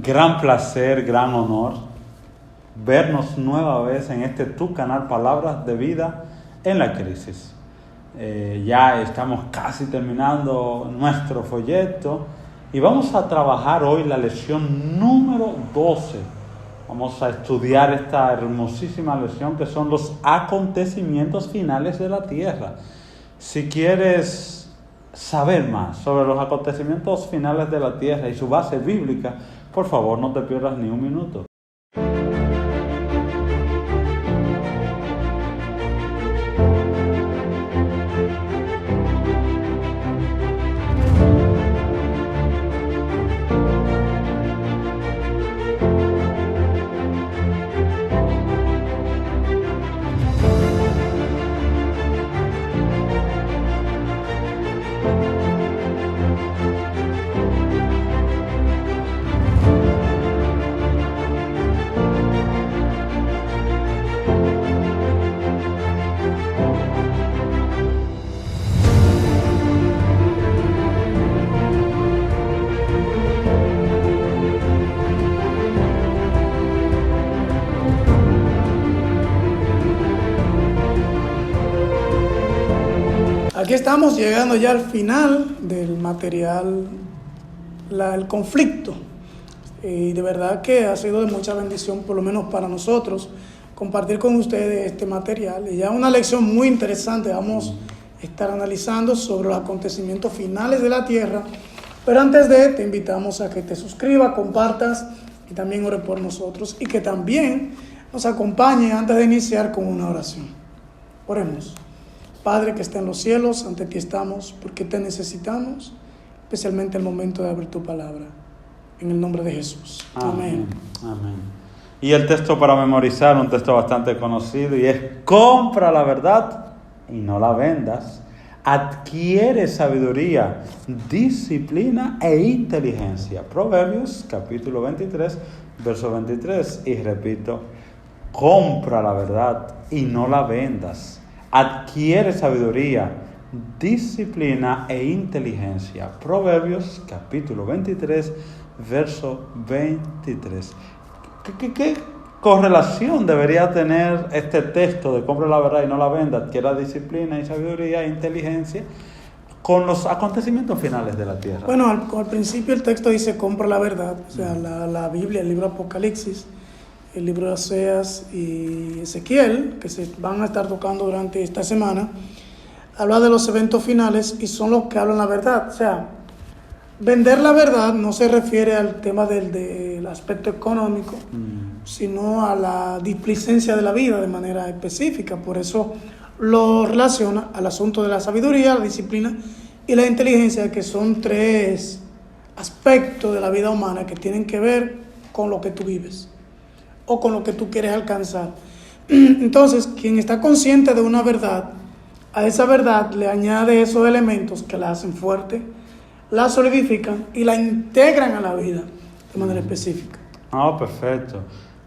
Gran placer, gran honor vernos nueva vez en este tu canal Palabras de Vida en la Crisis. Ya estamos casi terminando nuestro folleto y vamos a trabajar hoy la lección número 12. Vamos a estudiar esta hermosísima lección que son los acontecimientos finales de la tierra. Si quieres saber más sobre los acontecimientos finales de la tierra y su base bíblica, por favor no te pierdas ni un minuto. Aquí estamos llegando ya al final del material, el conflicto. Y de verdad que ha sido de mucha bendición, por lo menos para nosotros, compartir con ustedes este material. Y ya una lección muy interesante vamos a estar analizando sobre los acontecimientos finales de la tierra. Pero antes te invitamos a que te suscribas, compartas y también ores por nosotros. Y que también nos acompañe antes de iniciar con una oración. Oremos. Padre que está en los cielos, ante ti estamos porque te necesitamos, especialmente en el momento de abrir tu palabra. En el nombre de Jesús. Amén. Amén. Y el texto para memorizar, un texto bastante conocido, y es: compra la verdad y no la vendas. Adquiere sabiduría, disciplina e inteligencia. Proverbios capítulo 23, verso 23. Y repito, compra la verdad y no la vendas. Adquiere sabiduría, disciplina e inteligencia. Proverbios capítulo 23, verso 23. ¿Qué correlación debería tener este texto de compra la verdad y no la venda, adquiera disciplina y sabiduría e inteligencia con los acontecimientos finales de la tierra? Bueno, al principio el texto dice compra la verdad, o sea, la Biblia, el libro Apocalipsis, el libro de Oseas y Ezequiel, que se van a estar tocando durante esta semana, habla de los eventos finales y son los que hablan la verdad. O sea, vender la verdad no se refiere al tema del aspecto económico, sino a la displicencia de la vida de manera específica. Por eso lo relaciona al asunto de la sabiduría, la disciplina y la inteligencia, que son tres aspectos de la vida humana que tienen que ver con lo que tú vives o con lo que tú quieres alcanzar. Entonces, quien está consciente de una verdad, a esa verdad le añade esos elementos que la hacen fuerte, la solidifican y la integran a la vida de manera específica. Perfecto.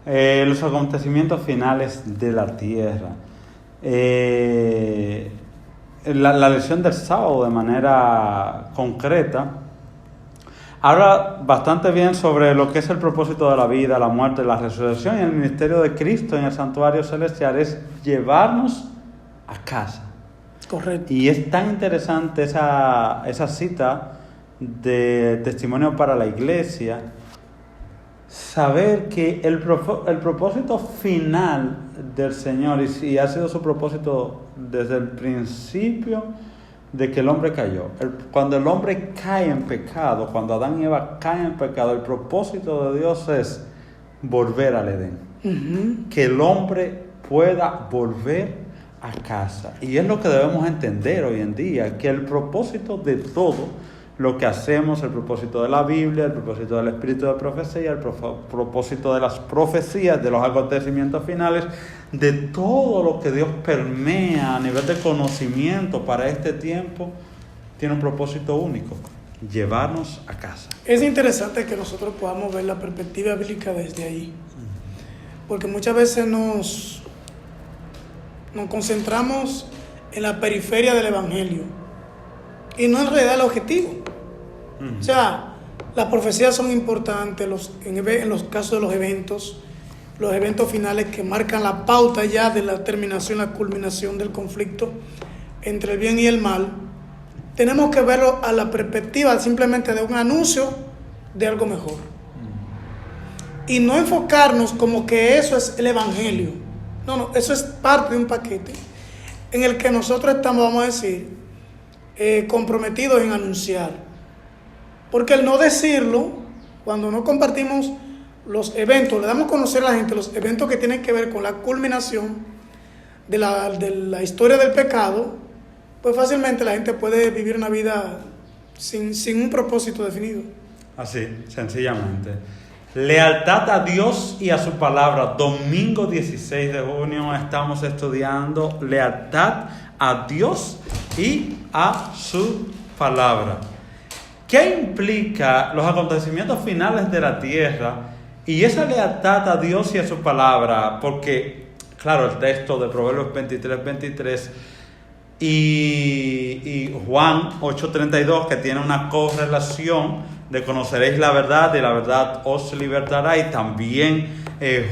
Los acontecimientos finales de la tierra. La lección del sábado, de manera concreta, habla bastante bien sobre lo que es el propósito de la vida, la muerte, la resurrección y el ministerio de Cristo en el santuario celestial. Es llevarnos a casa. Correcto. Y es tan interesante esa cita de testimonio para la iglesia, saber que el propósito final del Señor, y ha sido su propósito desde el principio de que el hombre cayó. Cuando el hombre cae en pecado, cuando Adán y Eva caen en pecado, el propósito de Dios es volver al Edén. Que el hombre pueda volver a casa. Y es lo que debemos entender hoy en día, que el propósito de todo lo que hacemos, el propósito de la Biblia, el propósito del espíritu de profecía, el propósito de las profecías, de los acontecimientos finales, de todo lo que Dios permea a nivel de conocimiento para este tiempo, tiene un propósito único: llevarnos a casa. Es interesante que nosotros podamos ver la perspectiva bíblica desde ahí, porque muchas veces nos concentramos en la periferia del evangelio y no en realidad el objetivo. O sea, Las profecías son importantes en los casos de los eventos finales que marcan la pauta ya de la terminación, la culminación del conflicto entre el bien y el mal. Tenemos que verlo a la perspectiva simplemente de un anuncio de algo mejor. Y no enfocarnos como que eso es el evangelio. No, eso es parte de un paquete en el que nosotros estamos, vamos a decir, comprometidos en anunciar. Porque el no decirlo, cuando no compartimos los eventos, le damos a conocer a la gente los eventos que tienen que ver con la culminación de la historia del pecado, pues fácilmente la gente puede vivir una vida sin un propósito definido. Así, sencillamente. Lealtad a Dios y a su palabra. Domingo 16 de junio estamos estudiando lealtad a Dios y a su palabra. ¿Qué implica los acontecimientos finales de la tierra y esa lealtad a Dios y a su palabra? Porque, claro, el texto de Proverbios 23 y Juan 8:32, que tiene una correlación de conoceréis la verdad y la verdad os libertará, y también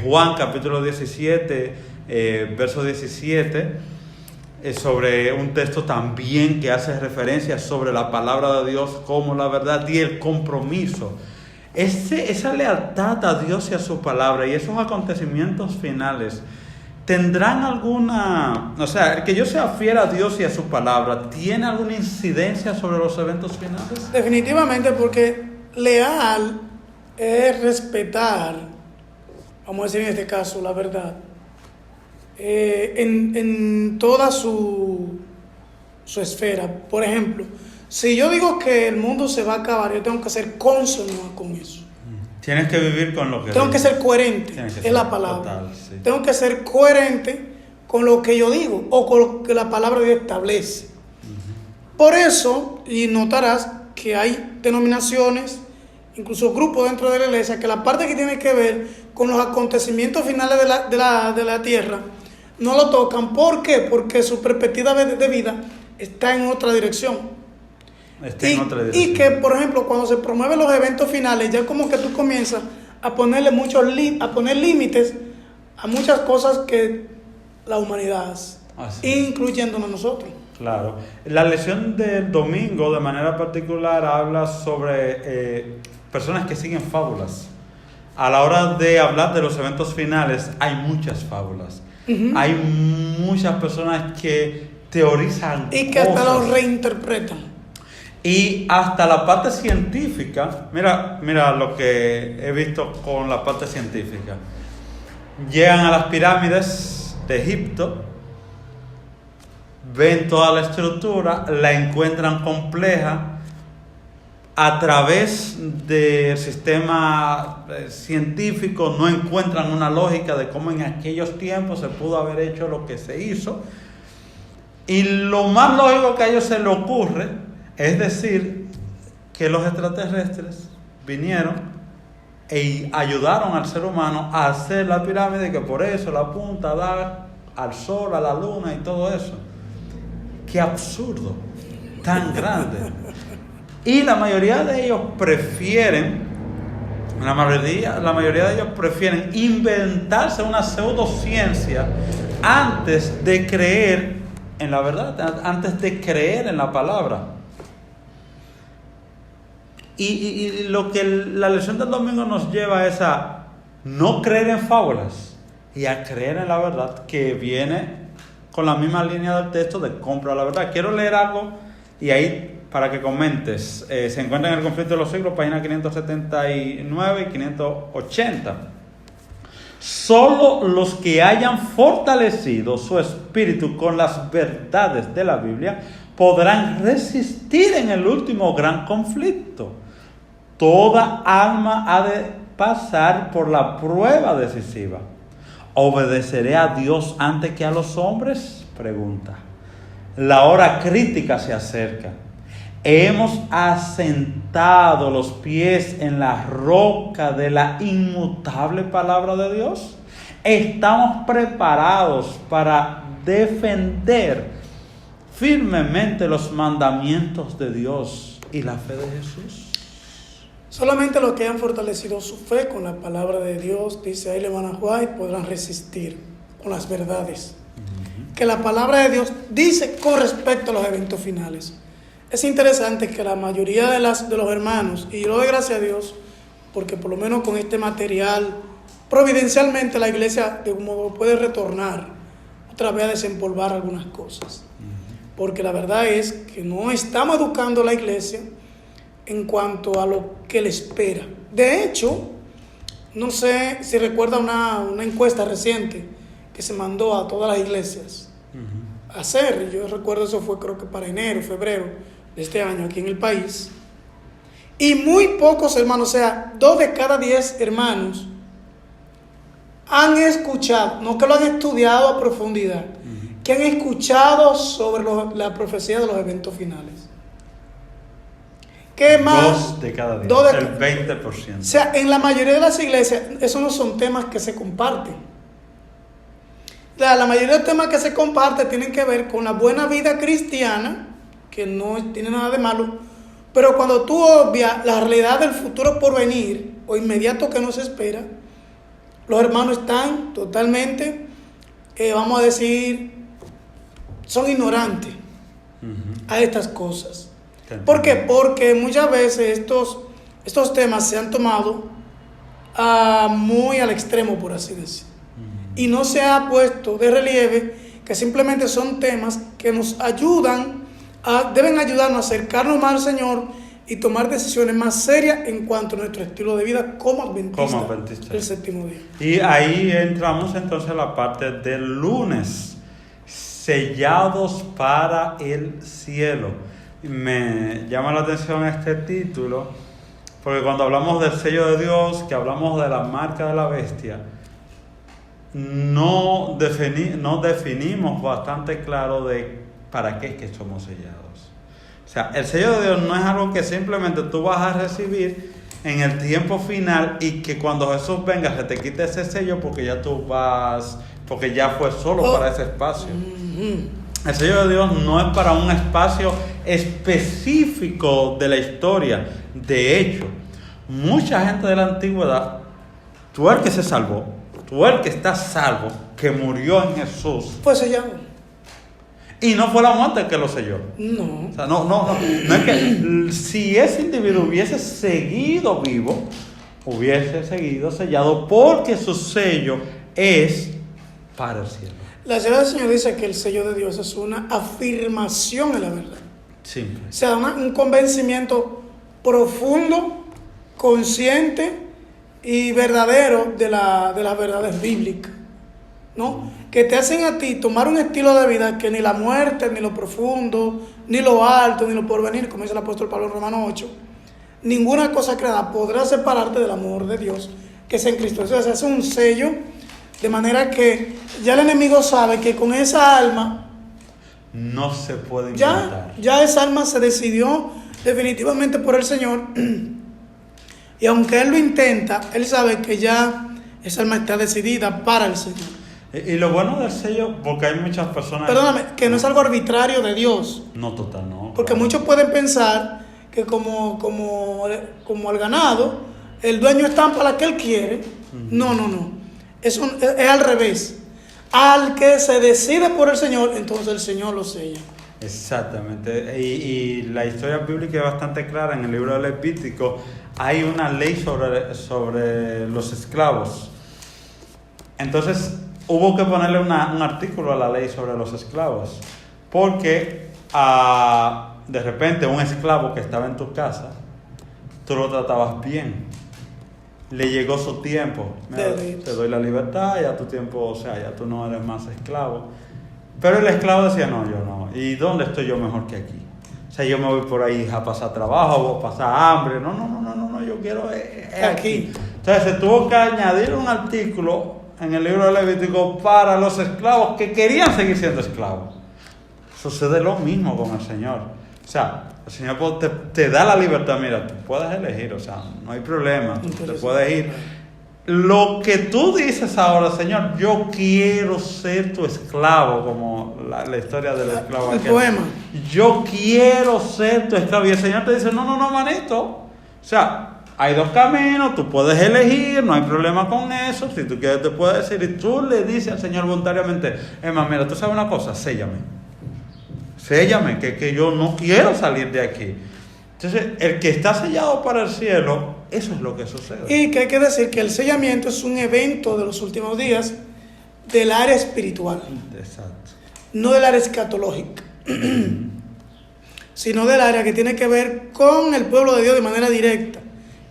Juan capítulo 17, verso 17, sobre un texto también que hace referencia sobre la palabra de Dios como la verdad y el compromiso. Esa lealtad a Dios y a su palabra y esos acontecimientos finales tendrán alguna, o sea, el que yo sea fiel a Dios y a su palabra, ¿tiene alguna incidencia sobre los eventos finales? Definitivamente, porque leal es respetar, vamos a decir en este caso, la verdad, en toda su esfera. Por ejemplo, si yo digo que el mundo se va a acabar, yo tengo que ser cónsono con eso. Tienes que vivir con lo que tengo que ser coherente, es la palabra. Total, sí. Tengo que ser coherente con lo que yo digo o con lo que la palabra de Dios establece. Por eso, y notarás que hay denominaciones, incluso grupos dentro de la iglesia, que la parte que tiene que ver con los acontecimientos finales de la tierra no lo tocan. ¿Por qué? Porque su perspectiva de vida está en otra dirección. Y que, por ejemplo, cuando se promueven los eventos finales, ya como que tú comienzas a ponerle a poner límites a muchas cosas que la humanidad hace, incluyéndonos nosotros. Claro. La lección del domingo, de manera particular, habla sobre personas que siguen fábulas. A la hora de hablar de los eventos finales, hay muchas fábulas. Hay muchas personas que teorizan y que hasta lo reinterpretan. Y hasta la parte científica, mira lo que he visto con la parte científica. Llegan a las pirámides de Egipto, ven toda la estructura, la encuentran compleja. A través del sistema científico no encuentran una lógica de cómo en aquellos tiempos se pudo haber hecho lo que se hizo. Y lo más lógico que a ellos se les ocurre es decir que los extraterrestres vinieron y ayudaron al ser humano a hacer la pirámide, y que por eso la punta da al sol, a la luna y todo eso. ¡Qué absurdo! Tan grande. Y la mayoría de ellos prefieren inventarse una pseudociencia antes de creer en la verdad, antes de creer en la palabra. Y lo que la lección del domingo nos lleva es a no creer en fábulas y a creer en la verdad, que viene con la misma línea del texto de compra la verdad. Quiero leer algo y ahí para que comentes. Se encuentra en el Conflicto de los Siglos, página 579 y 580. Solo los que hayan fortalecido su espíritu con las verdades de la Biblia podrán resistir en el último gran conflicto. Toda alma ha de pasar por la prueba decisiva. ¿Obedeceré a Dios antes que a los hombres? Pregunta. La hora crítica se acerca. Hemos asentado los pies en la roca de la inmutable palabra de Dios. Estamos preparados para defender firmemente los mandamientos de Dios y la fe de Jesús. Solamente los que hayan fortalecido su fe con la palabra de Dios, dice ahí Levan White, podrán resistir con las verdades que la palabra de Dios dice con respecto a los eventos finales. Es interesante que la mayoría de los hermanos, y yo doy gracias a Dios, porque por lo menos con este material, providencialmente la iglesia de un modo puede retornar otra vez a desempolvar algunas cosas. Porque la verdad es que no estamos educando a la iglesia en cuanto a lo que le espera. De hecho, no sé si recuerda una encuesta reciente que se mandó a todas las iglesias a hacer. Yo recuerdo eso fue creo que para enero, febrero de este año aquí en el país. Y muy pocos hermanos, o sea, 2 de cada 10 hermanos han escuchado, no que lo han estudiado a profundidad, que han escuchado sobre la profecía de los eventos finales. ¿Qué más? 2 de cada 10, el 20%. O sea, en la mayoría de las iglesias, esos no son temas que se comparten. La mayoría de los temas que se comparten tienen que ver con la buena vida cristiana, que no tiene nada de malo, pero cuando tú obvias la realidad del futuro por venir o inmediato que nos espera, los hermanos están totalmente, vamos a decir, son ignorantes a estas cosas. ¿Por qué? Porque muchas veces estos temas se han tomado muy al extremo, por así decir. Y no se ha puesto de relieve que simplemente son temas que nos deben ayudarnos a acercarnos más al Señor y tomar decisiones más serias en cuanto a nuestro estilo de vida como adventista del séptimo día. Y ahí entramos entonces a la parte del lunes, sellados para el cielo. Me llama la atención este título, porque cuando hablamos del sello de Dios, que hablamos de la marca de la bestia, no definimos bastante claro de para qué es que somos sellados. O sea, el sello de Dios no es algo que simplemente tú vas a recibir en el tiempo final y que cuando Jesús venga se te quite ese sello porque ya porque ya fue solo para ese espacio. El sello de Dios no es para un espacio específico de la historia. De hecho, mucha gente de la antigüedad, tú el que se salvó, tú el que está salvo, que murió en Jesús, fue sellado. Y no fue la muerte que lo selló. No. O sea, no es que si ese individuo hubiese seguido vivo, hubiese seguido sellado porque su sello es para el cielo. La Sagrada Señora dice que el sello de Dios es una afirmación en la verdad. Simple. O sea, un convencimiento profundo, consciente y verdadero de las verdades bíblicas, ¿no? Que te hacen a ti tomar un estilo de vida que ni la muerte, ni lo profundo, ni lo alto, ni lo porvenir, como dice el apóstol Pablo en Romanos 8, ninguna cosa creada podrá separarte del amor de Dios que es en Cristo. Eso es un sello, de manera que ya el enemigo sabe que con esa alma no se puede inventar. Ya esa alma se decidió definitivamente por el Señor, y aunque él lo intenta, él sabe que ya esa alma está decidida para el Señor. Y lo bueno del sello, porque hay muchas personas... Perdóname, que no es algo arbitrario de Dios. No, total, no. Porque muchos pueden pensar que como el ganado, el dueño estampa la que él quiere. No. Es al revés. Al que se decide por el Señor, entonces el Señor lo sella. Exactamente. Y la historia bíblica es bastante clara. En el libro del Levítico hay una ley sobre los esclavos. Entonces hubo que ponerle un artículo a la ley sobre los esclavos, porque de repente un esclavo que estaba en tu casa, tú lo tratabas bien, le llegó su tiempo, te doy la libertad, ya tu tiempo, o sea, ya tú no eres más esclavo. Pero el esclavo decía, no, yo no, ¿y dónde estoy yo mejor que aquí? O sea, yo me voy por ahí a pasar trabajo, a pasar hambre, no, yo quiero aquí. Entonces se tuvo que añadir un artículo en el libro de Levítico para los esclavos que querían seguir siendo esclavos. Sucede lo mismo con el Señor. O sea, el Señor te da la libertad. Mira, tú puedes elegir, o sea, no hay problema, tú te puedes ir. Lo que tú dices ahora, Señor, yo quiero ser tu esclavo, como la historia del esclavo. El poema. Yo quiero ser tu esclavo. Y el Señor te dice, no, manito. O sea, hay dos caminos, tú puedes elegir, no hay problema con eso. Si tú quieres, te puedes decir, y tú le dices al Señor voluntariamente, mira, tú sabes una cosa, séllame, que yo no quiero salir de aquí. Entonces, el que está sellado para el cielo, eso es lo que sucede. Y que hay que decir que el sellamiento es un evento de los últimos días del área espiritual. Exacto. No del área escatológica, sino del área que tiene que ver con el pueblo de Dios de manera directa,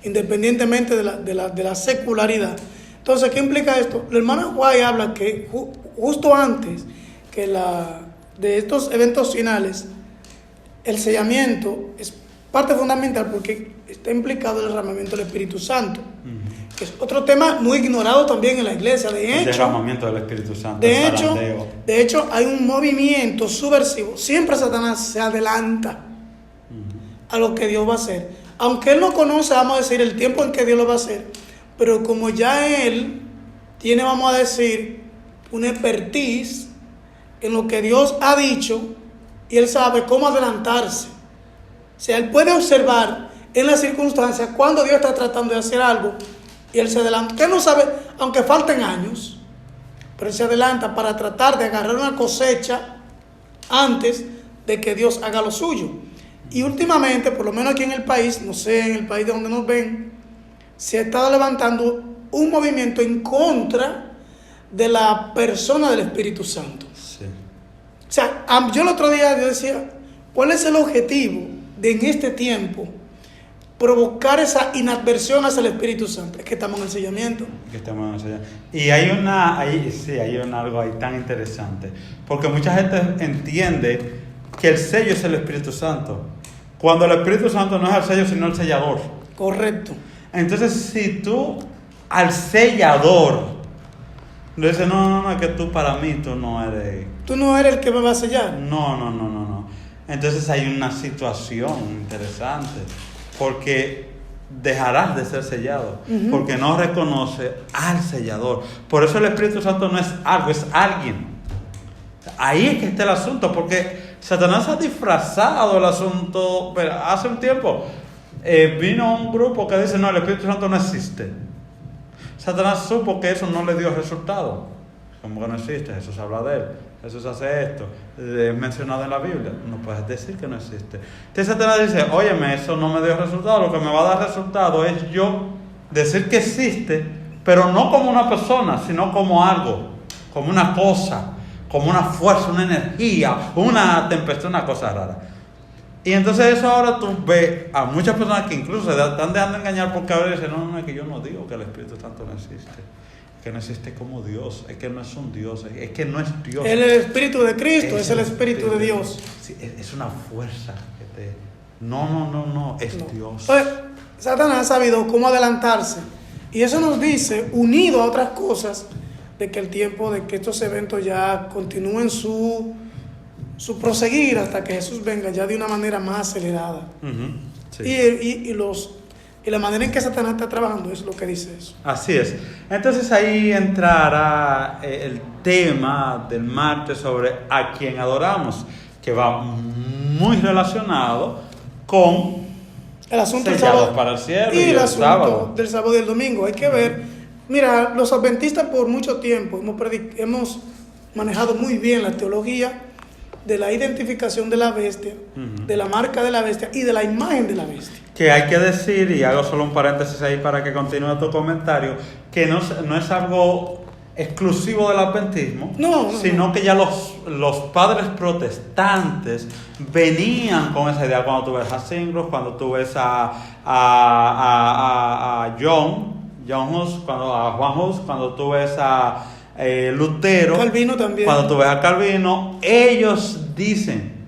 independientemente de la secularidad. Entonces, ¿qué implica esto? La hermana White habla que justo antes de estos eventos finales, el sellamiento es parte fundamental porque está implicado el derramamiento del Espíritu Santo, que es otro tema muy ignorado también en la iglesia. El derramamiento del Espíritu Santo. De hecho, hay un movimiento subversivo. Siempre Satanás se adelanta a lo que Dios va a hacer. Aunque él no conoce, vamos a decir, el tiempo en que Dios lo va a hacer. Pero como ya él tiene, vamos a decir, una expertise en lo que Dios ha dicho, y él sabe cómo adelantarse. O sea, él puede observar en las circunstancias cuando Dios está tratando de hacer algo y él se adelanta. Usted no sabe, aunque falten años, pero él se adelanta para tratar de agarrar una cosecha antes de que Dios haga lo suyo. Y últimamente, por lo menos aquí en el país, no sé, en el país de donde nos ven, se ha estado levantando un movimiento en contra de la persona del Espíritu Santo. Sí. O sea, yo el otro día yo decía, ¿cuál es el objetivo de en este tiempo provocar esa inadversión hacia el Espíritu Santo? Es que estamos en el sellamiento. Y hay algo ahí tan interesante, porque mucha gente entiende que el sello es el Espíritu Santo, cuando el Espíritu Santo no es el sello, sino el sellador. Correcto. Entonces, si tú al sellador le dices, no, es que tú para mí, tú no eres el que me va a sellar. No. Entonces hay una situación interesante, porque dejarás de ser sellado, porque no reconoce al sellador. Por eso el Espíritu Santo no es algo, es alguien. Ahí es que está el asunto, porque Satanás ha disfrazado el asunto. Pero hace un tiempo vino un grupo que dice, no, el Espíritu Santo no existe. Satanás supo que eso no le dio resultado. Como que no existe, Jesús habla de él, Jesús hace esto, es mencionado en la Biblia, no puedes decir que no existe. Entonces Satanás dice, óyeme, eso no me dio resultado, lo que me va a dar resultado es yo decir que existe, pero no como una persona, sino como algo, como una cosa, como una fuerza, una energía, una tempestad, una cosa rara. Y entonces eso ahora tú ves a muchas personas que incluso se están dejando engañar porque ahora dicen, no, es que yo no digo que el Espíritu Santo no existe. Que no existe como Dios, es que no es un Dios, es que no es Dios. El Espíritu de Cristo es el Espíritu de Dios. Sí, es una fuerza que te... No, es Dios. Entonces, Satanás ha sabido cómo adelantarse. Y eso nos dice, unido a otras cosas, de que el tiempo de que estos eventos ya continúen su proseguir hasta que Jesús venga ya de una manera más acelerada. Sí. Y la manera en que Satanás está trabajando es lo que dice eso. Así es. Entonces ahí entrará el tema del martes sobre a quién adoramos, que va muy relacionado con el asunto del sellados sábado para el cielo y el asunto sábado. del sábado y el domingo. Hay que ver, mira, los adventistas por mucho tiempo hemos manejado muy bien la teología de la identificación de la bestia, de la marca de la bestia y de la imagen de la bestia. Que hay que decir, y hago solo un paréntesis ahí para que continúe tu comentario, que no es algo exclusivo del adventismo, sino que ya los padres protestantes venían con esa idea. Cuando tú ves a Singros, cuando tú ves a Juan Hus, cuando tú ves a Lutero, Calvino también. Cuando tú ves a Calvino, ellos dicen,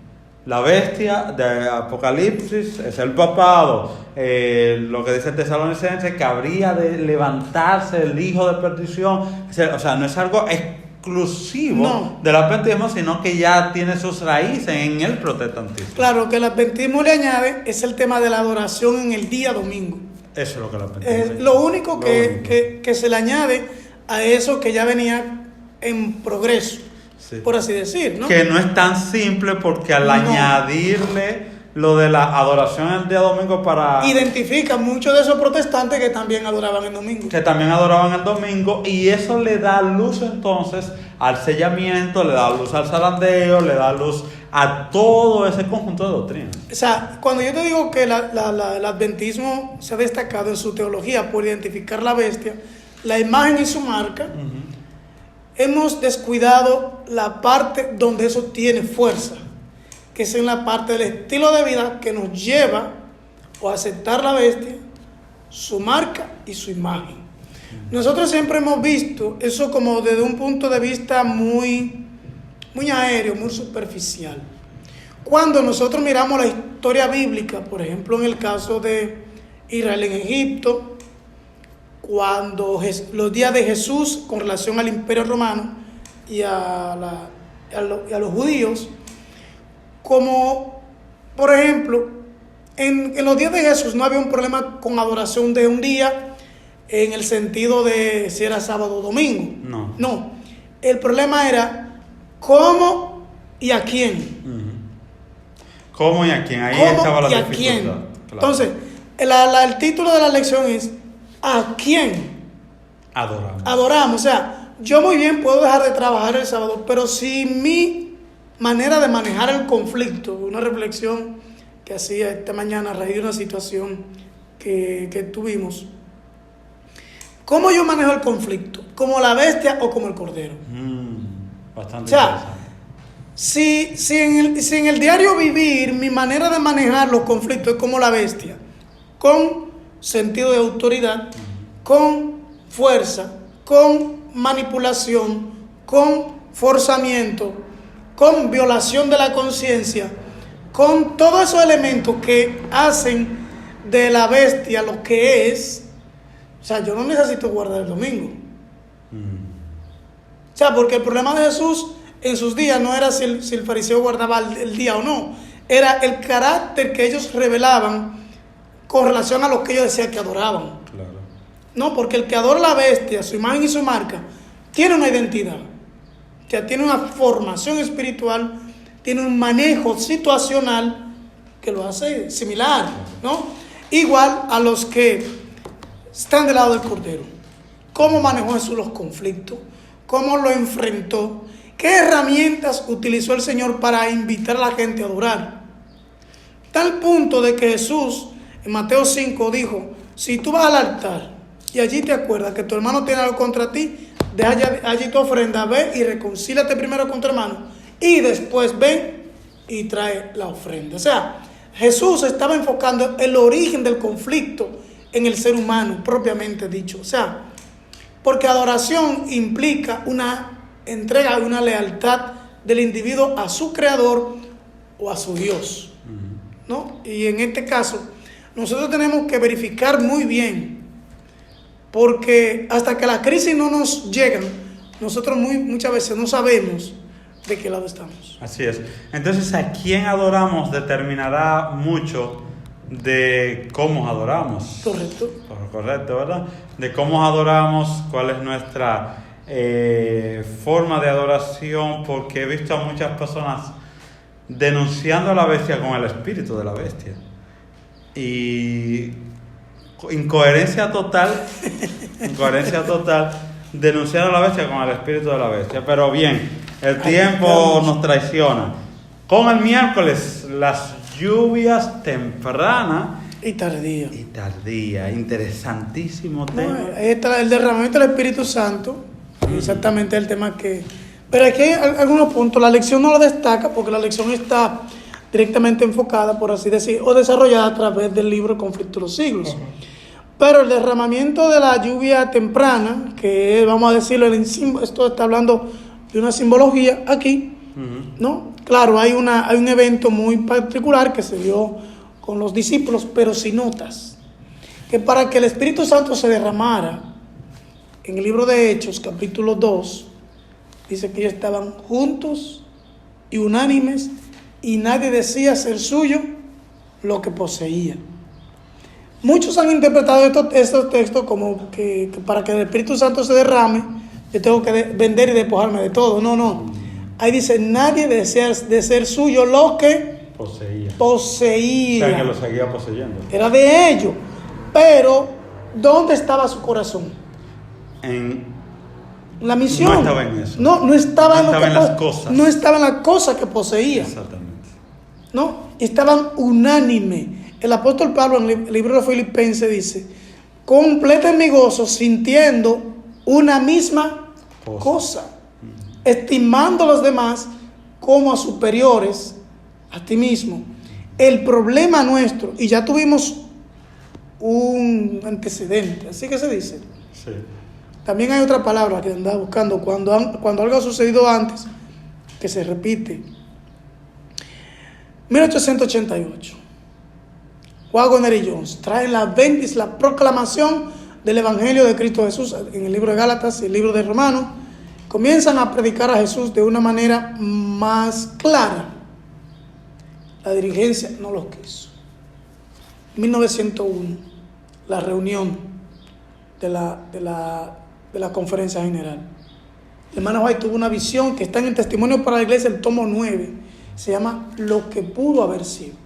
la bestia de Apocalipsis es el papado. Lo que dice el Tesalonicense, que habría de levantarse el hijo de perdición. O sea, no es algo exclusivo del adventismo, sino que ya tiene sus raíces en el protestantismo. Claro, que el adventismo le añade es el tema de la adoración en el día domingo. Eso es lo que el adventismo es lo único que se le añade a eso que ya venía en progreso, por así decir, ¿no? Que no es tan simple, porque al añadirle lo de la adoración el día domingo para... Identifica muchos de esos protestantes que también adoraban el domingo. Que también adoraban el domingo, y eso le da luz entonces al sellamiento, le da luz al zarandeo, le da luz a todo ese conjunto de doctrinas. O sea, cuando yo te digo que el adventismo se ha destacado en su teología por identificar la bestia, la imagen y su marca, hemos descuidado la parte donde eso tiene fuerza, que es en la parte del estilo de vida que nos lleva a aceptar la bestia, su marca y su imagen. Nosotros siempre hemos visto eso como desde un punto de vista muy aéreo, muy superficial. Cuando nosotros miramos la historia bíblica, por ejemplo en el caso de Israel en Egipto, cuando los días de Jesús con relación al Imperio Romano y a los judíos, como por ejemplo en los días de Jesús no había un problema con adoración de un día en el sentido de si era sábado o domingo. No, el problema era cómo y a quién. ¿Cómo y a quién? Ahí estaba la dificultad. Claro. Entonces, el título de la lección es ¿a quién adoramos? O sea, yo muy bien puedo dejar de trabajar el sábado, pero si mi manera de manejar el conflicto, una reflexión que hacía esta mañana a raíz de una situación que tuvimos, ¿cómo yo manejo el conflicto? ¿Como la bestia o como el cordero? Bastante interesante. Si en el diario vivir mi manera de manejar los conflictos es como la bestia, con sentido de autoridad, con fuerza, con manipulación, con forzamiento, con violación de la conciencia, con todos esos elementos que hacen de la bestia lo que es, o sea, yo no necesito guardar el domingo. O sea, porque el problema de Jesús en sus días no era si el fariseo guardaba el día o no, era el carácter que ellos revelaban con relación a lo que ellos decían que adoraban. Claro. No, porque el que adora la bestia, su imagen y su marca, tiene una identidad, o sea, tiene una formación espiritual, tiene un manejo situacional que lo hace similar, ¿no? Igual a los que están del lado del Cordero. ¿Cómo manejó Jesús los conflictos? ¿Cómo lo enfrentó? ¿Qué herramientas utilizó el Señor para invitar a la gente a adorar? Tal punto de que Jesús en Mateo 5 dijo, si tú vas al altar y allí te acuerdas que tu hermano tiene algo contra ti, deja allí tu ofrenda, ve y reconcíliate primero con tu hermano y después ven y trae la ofrenda. O sea, Jesús estaba enfocando el origen del conflicto en el ser humano propiamente dicho. O sea, porque adoración implica una entrega y una lealtad del individuo a su creador o a su Dios, ¿no? Y en este caso nosotros tenemos que verificar muy bien, porque hasta que las crisis no nos llegan, nosotros muchas veces no sabemos de qué lado estamos. Así es. Entonces, a quién adoramos determinará mucho de cómo adoramos. Correcto. Correcto, ¿verdad? De cómo adoramos, cuál es nuestra forma de adoración, porque he visto a muchas personas denunciando a la bestia con el espíritu de la bestia. Y incoherencia total, denunciar a la bestia con el espíritu de la bestia. Pero bien, el tiempo nos traiciona. Con el miércoles, las lluvias tempranas y tardía. Interesantísimo tema. Ahí está el derramamiento del Espíritu Santo, exactamente el tema que... Pero aquí hay algunos puntos, la lección no lo destaca porque la lección está directamente enfocada, por así decir, o desarrollada a través del libro El conflicto de los siglos. Pero el derramamiento de la lluvia temprana, que vamos a decirlo, esto está hablando de una simbología aquí, ¿no? Claro, hay un evento muy particular que se dio con los discípulos, pero si notas que para que el Espíritu Santo se derramara, en el libro de Hechos, capítulo 2, dice que ellos estaban juntos y unánimes y nadie decía ser suyo lo que poseía. Muchos han interpretado estos textos como que para que el Espíritu Santo se derrame, yo tengo que vender y despojarme de todo. No. Ahí dice, nadie desea de ser suyo lo que Poseía. Poseía. O sea, que lo seguía poseyendo. Era de ellos. Pero, ¿dónde estaba su corazón? En la misión. No estaba en eso. No estaba en las cosas. No estaba en las cosas que poseía. Exactamente. No, estaban unánime. El apóstol Pablo en el libro de Filipenses dice: completen mi gozo sintiendo una misma cosa, estimando a los demás como a superiores a ti mismo. El problema nuestro, y ya tuvimos un antecedente, así que se dice. Sí. También hay otra palabra que andaba buscando cuando algo ha sucedido antes, que se repite. 1888. Wagner y Jones traen la proclamación del Evangelio de Cristo Jesús en el libro de Gálatas y el libro de Romanos. Comienzan a predicar a Jesús de una manera más clara. La dirigencia no lo quiso. 1901, la reunión de la conferencia general. El hermano White tuvo una visión que está en el Testimonio para la Iglesia, el tomo 9. Se llama Lo que pudo haber sido.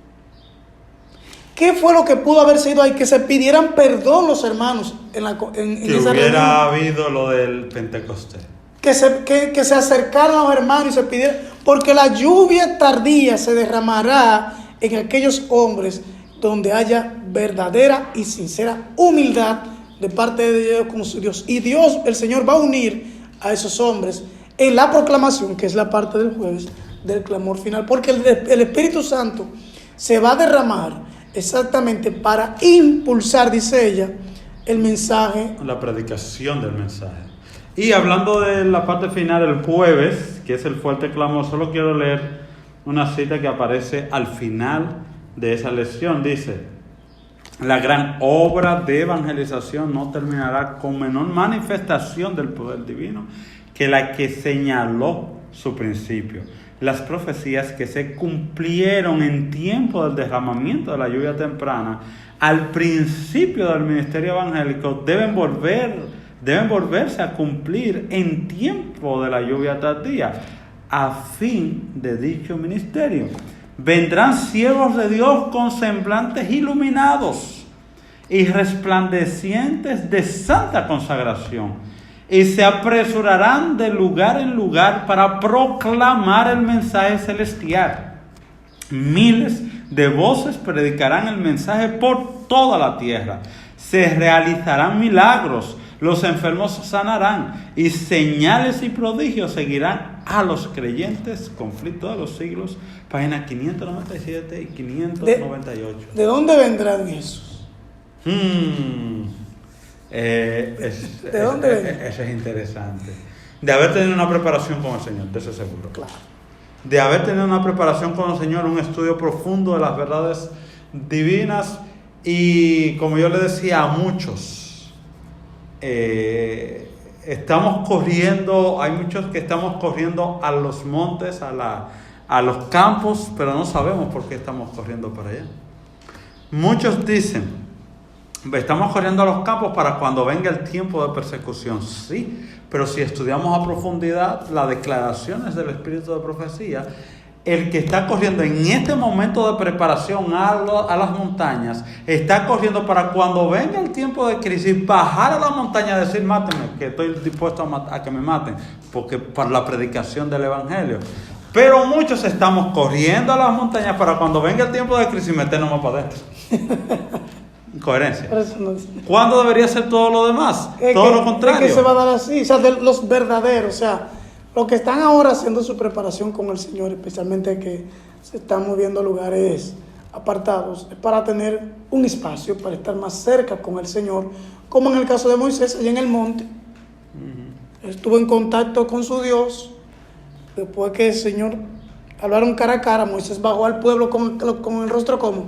¿Qué fue lo que pudo haber sido ahí? Que se pidieran perdón los hermanos en que esa hubiera reunión. habido lo del Pentecostés. Que se acercaran a los hermanos y se pidieran, porque la lluvia tardía se derramará en aquellos hombres donde haya verdadera y sincera humildad de parte de Dios como su Dios. Y Dios, el Señor, va a unir a esos hombres en la proclamación, que es la parte del jueves, del clamor final, porque el Espíritu Santo se va a derramar exactamente para impulsar, dice ella, el mensaje. La predicación del mensaje. Y hablando de la parte final, el jueves, que es el fuerte clamor, solo quiero leer una cita que aparece al final de esa lección. Dice: la gran obra de evangelización no terminará con menor manifestación del poder divino que la que señaló su principio. Las profecías que se cumplieron en tiempo del derramamiento de la lluvia temprana al principio del ministerio evangélico deben volverse a cumplir en tiempo de la lluvia tardía, a fin de dicho ministerio. Vendrán siervos de Dios con semblantes iluminados y resplandecientes de santa consagración, y se apresurarán de lugar en lugar para proclamar el mensaje celestial. Miles de voces predicarán el mensaje por toda la tierra. Se realizarán milagros, los enfermos sanarán, y señales y prodigios seguirán a los creyentes, conflicto de los siglos, páginas 597 y 598. ¿De dónde vendrán esos? ¿De dónde vendrán? Eso es interesante. De haber tenido una preparación con el Señor, de eso seguro. Claro. De haber tenido una preparación con el Señor, un estudio profundo de las verdades divinas, y como yo le decía a muchos, estamos corriendo, hay muchos que estamos corriendo a los montes, a los campos, pero no sabemos por qué estamos corriendo para allá. Muchos dicen: estamos corriendo a los campos para cuando venga el tiempo de persecución. Sí, pero si estudiamos a profundidad las declaraciones del Espíritu de profecía, el que está corriendo en este momento de preparación a las montañas, está corriendo para cuando venga el tiempo de crisis, bajar a la montaña y decir: mátenme, que estoy dispuesto a que me maten, porque para la predicación del Evangelio. Pero muchos estamos corriendo a las montañas para cuando venga el tiempo de crisis meternos más para adentro. Incoherencia. ¿Cuándo debería ser todo lo demás? Todo lo contrario. Es que se va a dar así, o sea, de los verdaderos, o sea, los que están ahora haciendo su preparación con el Señor, especialmente que se están moviendo a lugares apartados, es para tener un espacio, para estar más cerca con el Señor, como en el caso de Moisés, allá en el monte. Estuvo en contacto con su Dios. Después que el Señor hablaron cara a cara, Moisés bajó al pueblo con el rostro como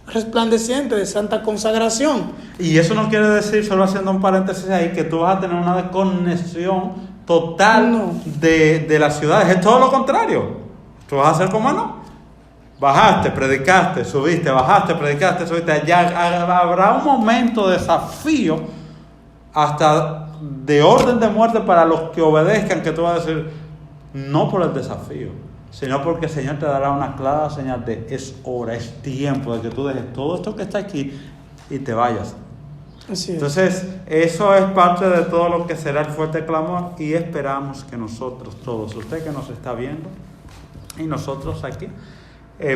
resplandeciente de santa consagración. Y eso no quiere decir, solo haciendo un paréntesis ahí, que tú vas a tener una desconexión total de las ciudades. Es todo lo contrario. Tú vas a hacer como no. Bajaste, predicaste, subiste, bajaste, predicaste, subiste. Ya habrá un momento de desafío, hasta de orden de muerte para los que obedezcan, que tú vas a decir: no por el desafío, sino porque el Señor te dará una clara señal de es hora, es tiempo de que tú dejes todo esto que está aquí y te vayas. Así es. Entonces, eso es parte de todo lo que será el fuerte clamor y esperamos que nosotros todos, usted que nos está viendo y nosotros aquí,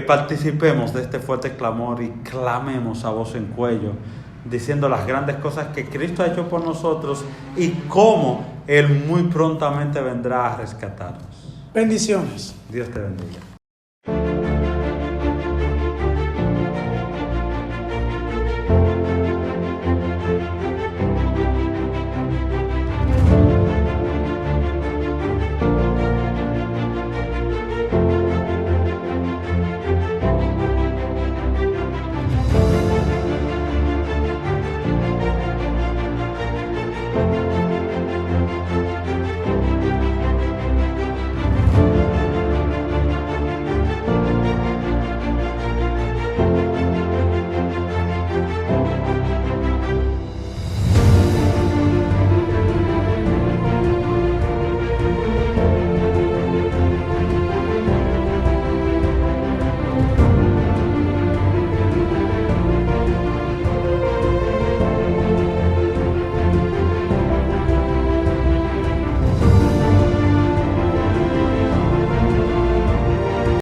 participemos de este fuerte clamor y clamemos a voz en cuello, diciendo las grandes cosas que Cristo ha hecho por nosotros y cómo Él muy prontamente vendrá a rescatarnos. Bendiciones. Dios te bendiga.